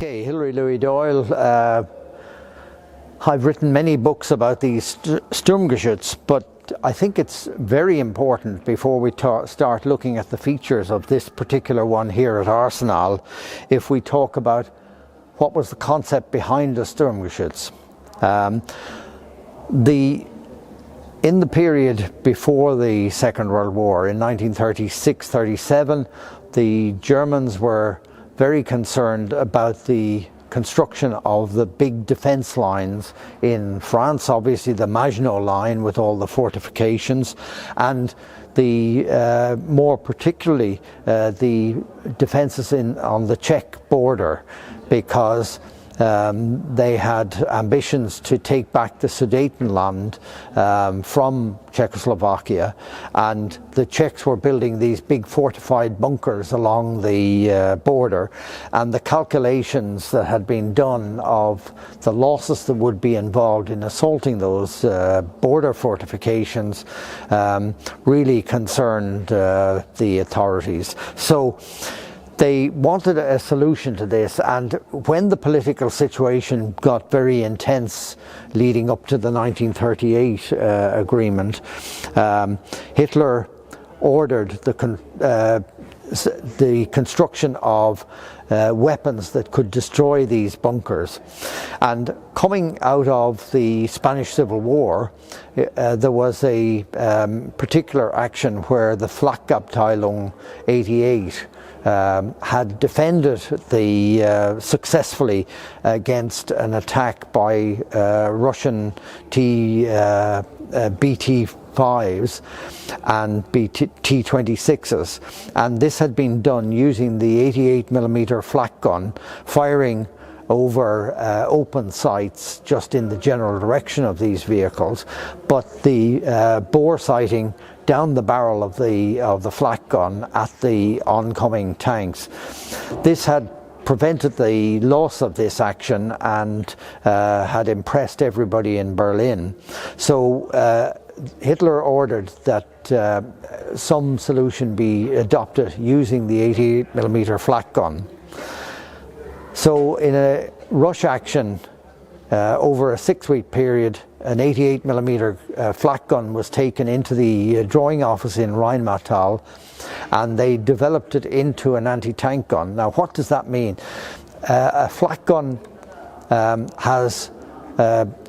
Okay, Hilary Louis Doyle. I've written many books about these Sturmgeschütz, but I think it's very important before we start looking at the features of this particular one here at Arsenal, if we talk about what was the concept behind the Sturmgeschütz. In the period before the Second World War, in 1936-37, the Germans were very concerned about the construction of the big defence lines in France, obviously the Maginot Line with all the fortifications, and the more particularly the defences on the Czech border, because they had ambitions to take back the Sudetenland from Czechoslovakia, and the Czechs were building these big fortified bunkers along the border, and the calculations that had been done of the losses that would be involved in assaulting those border fortifications really concerned the authorities. So they wanted a solution to this, and when the political situation got very intense leading up to the 1938 agreement, Hitler ordered the construction of weapons that could destroy these bunkers. And coming out of the Spanish Civil War, there was a particular action where the Flakabteilung 88 had defended successfully against an attack by Russian BT-5s and T-26s, and this had been done using the 88mm flak gun, firing over open sights just in the general direction of these vehicles, but the bore sighting down the barrel of the flak gun at the oncoming tanks. This had prevented the loss of this action and had impressed everybody in Berlin. So Hitler ordered that some solution be adopted using the 88mm flak gun. So in a rush action over a 6-week period, an 88mm flak gun was taken into the drawing office in Rheinmetall, and they developed it into an anti-tank gun. Now, what does that mean? A flak gun has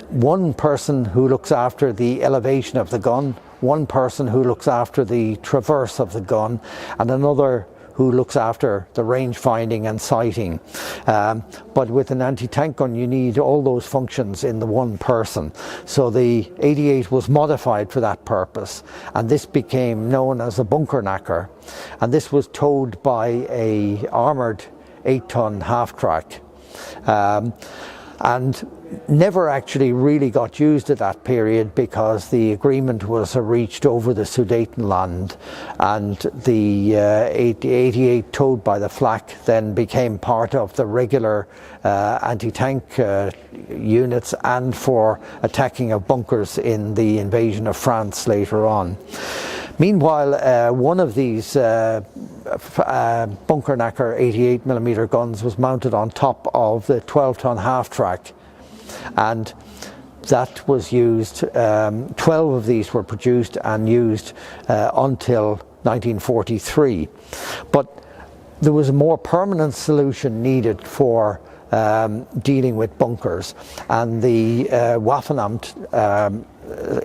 one person who looks after the elevation of the gun, one person who looks after the traverse of the gun, and another who looks after the range finding and sighting. But with an anti-tank gun you need all those functions in the one person. So the 88 was modified for that purpose, and this became known as a bunkerknacker, and this was towed by a armoured 8-ton half-track. And never actually really got used at that period because the agreement was reached over the Sudetenland, and the 88 towed by the flak then became part of the regular anti-tank units and for attacking of bunkers in the invasion of France later on. Meanwhile, one of these bunkerknacker 88mm guns was mounted on top of the 12-ton half-track, and that was used. 12 of these were produced and used until 1943. But there was a more permanent solution needed for dealing with bunkers, and the Waffenamt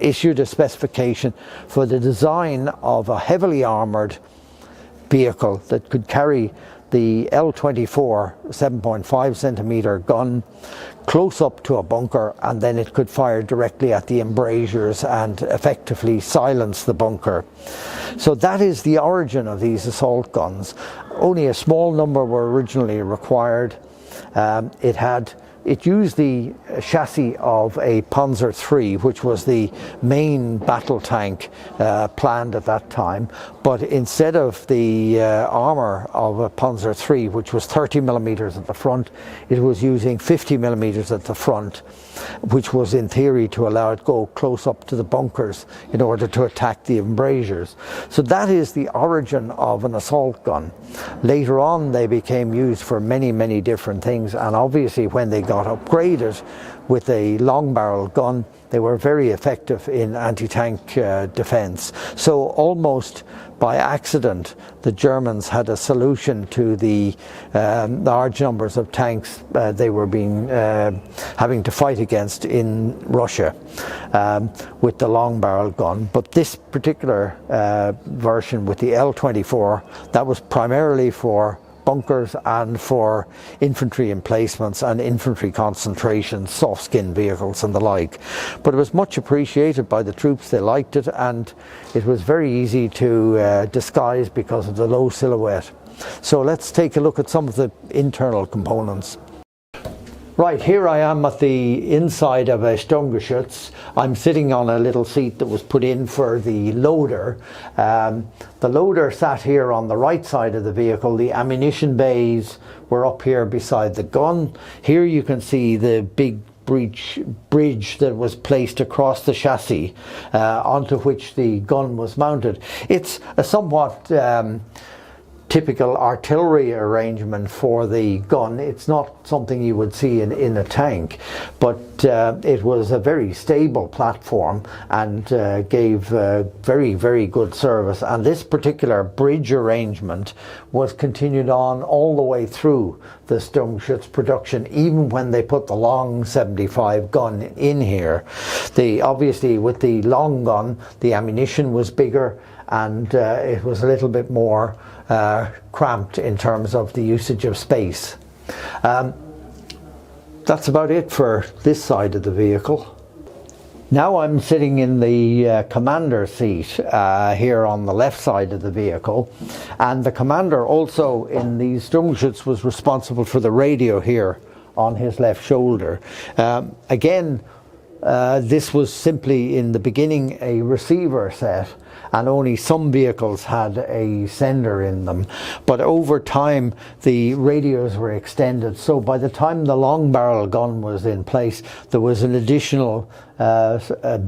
issued a specification for the design of a heavily armoured vehicle that could carry the L-24 7.5 centimetre gun close up to a bunker, and then it could fire directly at the embrasures and effectively silence the bunker. So that is the origin of these assault guns. Only a small number were originally required. It had it used the chassis of a Panzer III, which was the main battle tank planned at that time, but instead of the armour of a Panzer III, which was 30 millimeters at the front, it was using 50 millimeters at the front, which was in theory to allow it go close up to the bunkers in order to attack the embrasures. So that is the origin of an assault gun. Later on they became used for many different things, and obviously when they got upgraded with a long barrel gun, they were very effective in anti-tank defence. So almost by accident the Germans had a solution to the large numbers of tanks they were having to fight against in Russia with the long barrel gun. But this particular version with the L-24, that was primarily for bunkers and for infantry emplacements and infantry concentrations, soft skin vehicles and the like. But it was much appreciated by the troops. They liked it, and it was very easy to disguise because of the low silhouette. So let's take a look at some of the internal components. Right, here I am at the inside of a Sturmgeschütz. I'm sitting on a little seat that was put in for the loader. The loader sat here on the right side of the vehicle. The ammunition bays were up here beside the gun. Here you can see the big bridge that was placed across the chassis onto which the gun was mounted. It's a somewhat typical artillery arrangement for the gun. It's not something you would see in a tank, but it was a very stable platform and gave very good service. And this particular bridge arrangement was continued on all the way through the Sturmgeschütz production, even when they put the long 75 gun in here. Obviously with the long gun, the ammunition was bigger and it was a little bit more cramped in terms of the usage of space. That's about it for this side of the vehicle. Now I'm sitting in the commander seat here on the left side of the vehicle, and the commander also in these Sturmgeschütz was responsible for the radio here on his left shoulder. Again, this was simply in the beginning a receiver set, and only some vehicles had a sender in them. But over time the radios were extended, so by the time the long barrel gun was in place, there was an additional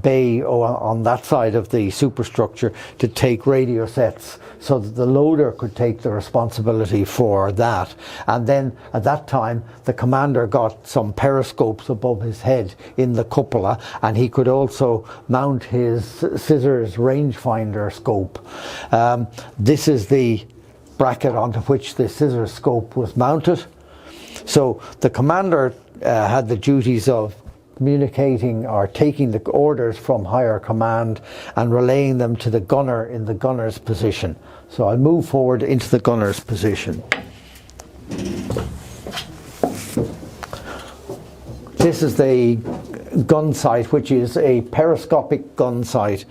bay on that side of the superstructure to take radio sets, so that the loader could take the responsibility for that. And then at that time the commander got some periscopes above his head in the cupola, and he could also mount his scissors rangefinder scope. This is the bracket onto which the scissor scope was mounted. So the commander had the duties of communicating or taking the orders from higher command and relaying them to the gunner in the gunner's position. So I'll move forward into the gunner's position. This is the gun sight, which is a periscopic gun sight,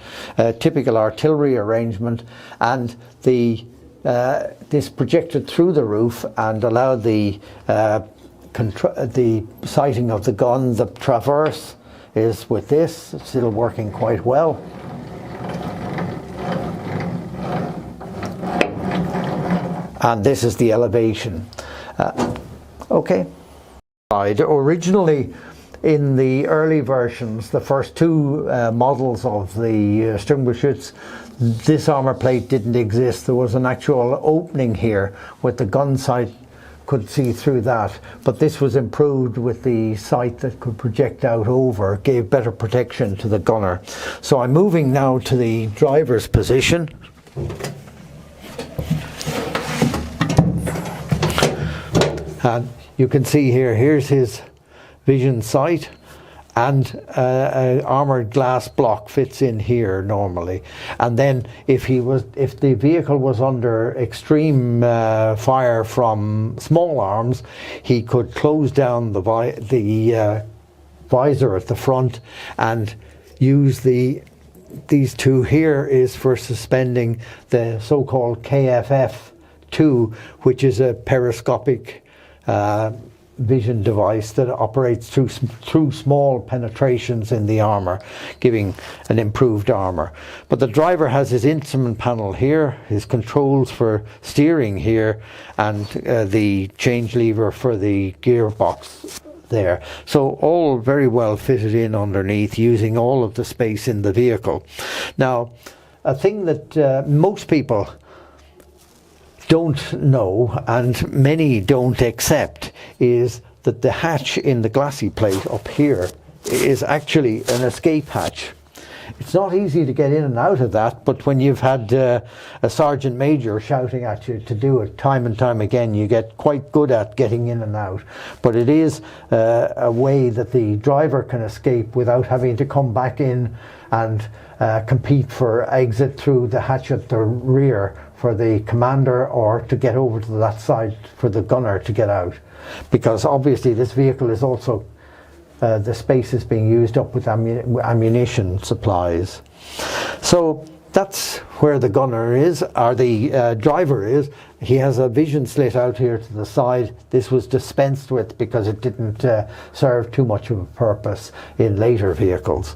typical artillery arrangement, and this projected through the roof and allowed the sighting of the gun. The traverse is with this, still working quite well. And this is the elevation. Okay. Originally, in the early versions, the first two models of the Sturmgeschütz, this armour plate didn't exist. There was an actual opening here with the gun sight, could see through that, but this was improved with the sight that could project out over, gave better protection to the gunner. So I'm moving now to the driver's position. And you can see here's his vision sight, and an armoured glass block fits in here normally. And then if the vehicle was under extreme fire from small arms, he could close down the visor at the front and use these two. Here is for suspending the so-called KFF2, which is a periscopic vision device that operates through small penetrations in the armour, giving an improved armour. But the driver has his instrument panel here, his controls for steering here, and the change lever for the gearbox there. So all very well fitted in underneath, using all of the space in the vehicle. Now, a thing that most people don't know, and many don't accept, is that the hatch in the glacis plate up here is actually an escape hatch. It's not easy to get in and out of that, but when you've had a sergeant major shouting at you to do it time and time again, you get quite good at getting in and out. But it is a way that the driver can escape without having to come back in and compete for exit through the hatch at the rear for the commander, or to get over to that side for the gunner to get out. Because obviously this vehicle is also, the space is being used up with ammunition supplies. So that's where the gunner is, or the driver is. He has a vision slit out here to the side. This was dispensed with because it didn't serve too much of a purpose in later vehicles.